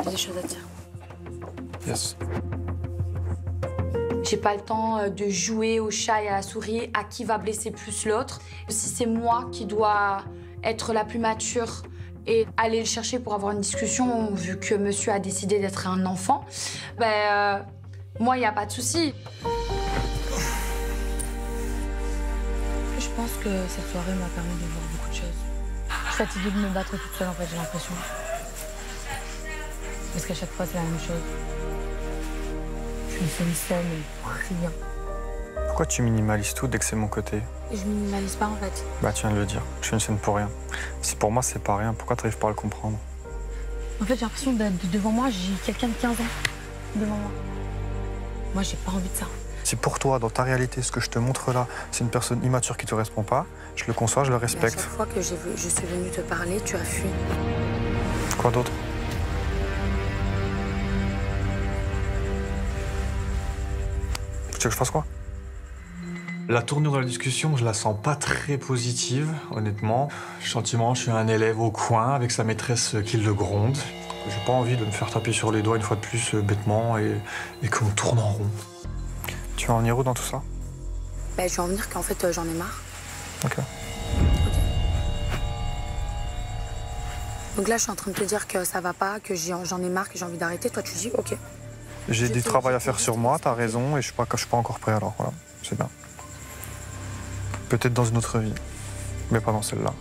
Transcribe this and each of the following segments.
J'ai des choses à dire. Yes. J'ai pas le temps de jouer au chat et à la souris à qui va blesser plus l'autre. Si c'est moi qui dois être la plus mature et aller le chercher pour avoir une discussion, vu que monsieur a décidé d'être un enfant, moi, il n'y a pas de souci. Je pense que cette soirée m'a permis de voir beaucoup de choses. Je suis fatiguée de me battre toute seule, en fait, j'ai l'impression. Parce qu'à chaque fois, c'est la même chose. Je me fais une scène pour rien. Pourquoi tu minimalises tout dès que c'est mon côté? Et je minimalise pas, en fait. Bah, tu viens de le dire. Je fais une scène pour rien. Si pour moi, c'est pas rien, pourquoi t'arrives pas à le comprendre? En fait, j'ai l'impression que devant moi, j'ai quelqu'un de 15 ans. Devant moi. Moi, j'ai pas envie de ça. Si pour toi, dans ta réalité, ce que je te montre là, c'est une personne immature qui te correspond pas, je le conçois, je le respecte. Mais à chaque fois que je suis venue te parler, tu as fui. Quoi d'autre? Tu veux que je fasse quoi? La tournure de la discussion, je la sens pas très positive, honnêtement. Gentiment, je suis un élève au coin avec sa maîtresse qui le gronde. J'ai pas envie de me faire taper sur les doigts une fois de plus bêtement et qu'on tourne en rond. Tu vas en venir où dans tout ça? Ben, je vais en venir qu'en fait, j'en ai marre. Ok. Donc là, je suis en train de te dire que ça va pas, que j'en ai marre, que j'ai envie d'arrêter. Toi, tu dis OK. J'ai du travail à faire sur moi, t'as raison, et je suis pas encore prêt alors, voilà, c'est bien. Peut-être dans une autre vie, mais pas dans celle-là.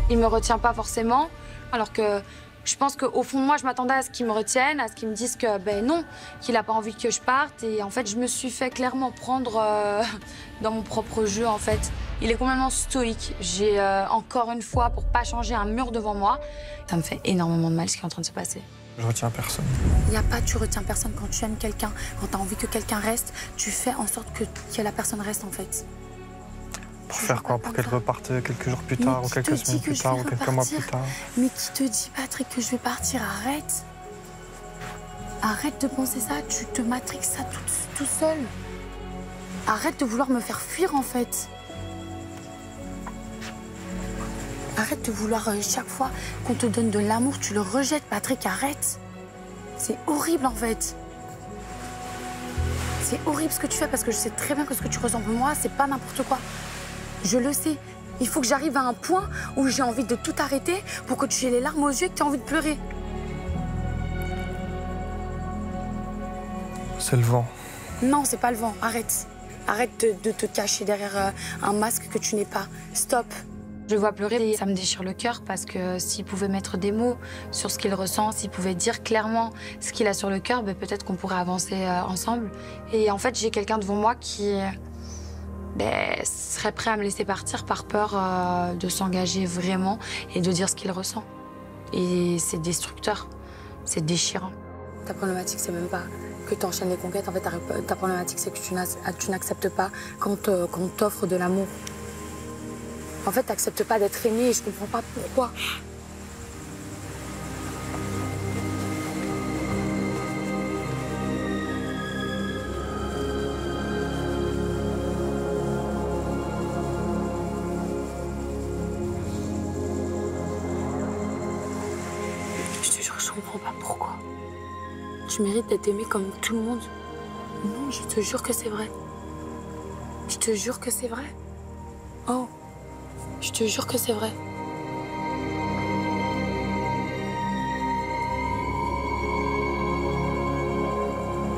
Il me retient pas forcément, alors que je pense qu'au fond de moi, je m'attendais à ce qu'il me retienne, à ce qu'il me dise que ben non, qu'il a pas envie que je parte. Et en fait, je me suis fait clairement prendre dans mon propre jeu, en fait. Il est complètement stoïque. J'ai encore une fois, pour pas changer, un mur devant moi. Ça me fait énormément de mal ce qui est en train de se passer. Je retiens personne. Il n'y a pas, tu retiens personne quand tu aimes quelqu'un. Quand tu as envie que quelqu'un reste, tu fais en sorte que la personne reste, en fait. Pour faire quoi? Pour qu'elle reparte quelques jours plus tard, ou quelques semaines plus tard, ou quelques mois plus tard? Mais qui te dit, Patrick, que je vais partir? Arrête. Arrête de penser ça, tu te matrixes ça tout seul. Arrête de vouloir me faire fuir, en fait. Arrête de vouloir, chaque fois qu'on te donne de l'amour, tu le rejettes, Patrick, arrête. C'est horrible, en fait. C'est horrible ce que tu fais, parce que je sais très bien que ce que tu ressens pour moi, c'est pas n'importe quoi. Je le sais. Il faut que j'arrive à un point où j'ai envie de tout arrêter pour que tu aies les larmes aux yeux et que tu aies envie de pleurer. C'est le vent. Non, c'est pas le vent. Arrête. Arrête de te cacher derrière un masque que tu n'es pas. Stop. Je le vois pleurer et ça me déchire le cœur parce que s'il pouvait mettre des mots sur ce qu'il ressent, s'il pouvait dire clairement ce qu'il a sur le cœur, ben peut-être qu'on pourrait avancer ensemble. Et en fait, j'ai quelqu'un devant moi qui serait prêt à me laisser partir par peur de s'engager vraiment et de dire ce qu'il ressent. Et c'est destructeur, c'est déchirant. Ta problématique, c'est même pas que tu enchaînes les conquêtes. En fait, ta problématique, c'est que tu n'acceptes pas quand on t'offre de l'amour. En fait, tu n'acceptes pas d'être aimé et je comprends pas pourquoi. Je te jure, je comprends pas pourquoi. Tu mérites d'être aimé comme tout le monde. Non, je te jure que c'est vrai. Je te jure que c'est vrai. Oh. Je te jure que c'est vrai.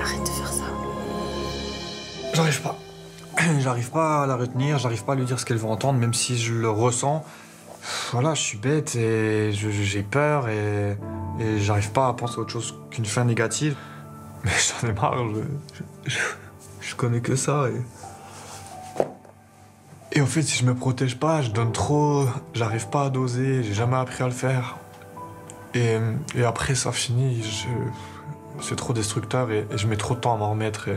Arrête de faire ça. J'arrive pas. J'arrive pas à la retenir, j'arrive pas à lui dire ce qu'elle veut entendre, même si je le ressens. Voilà, je suis bête et j'ai peur et j'arrive pas à penser à autre chose qu'une fin négative. Mais j'en ai marre, je connais que ça et en fait, si je me protège pas, je donne trop, j'arrive pas à doser, j'ai jamais appris à le faire. Et après, ça finit, c'est trop destructeur et je mets trop de temps à m'en remettre.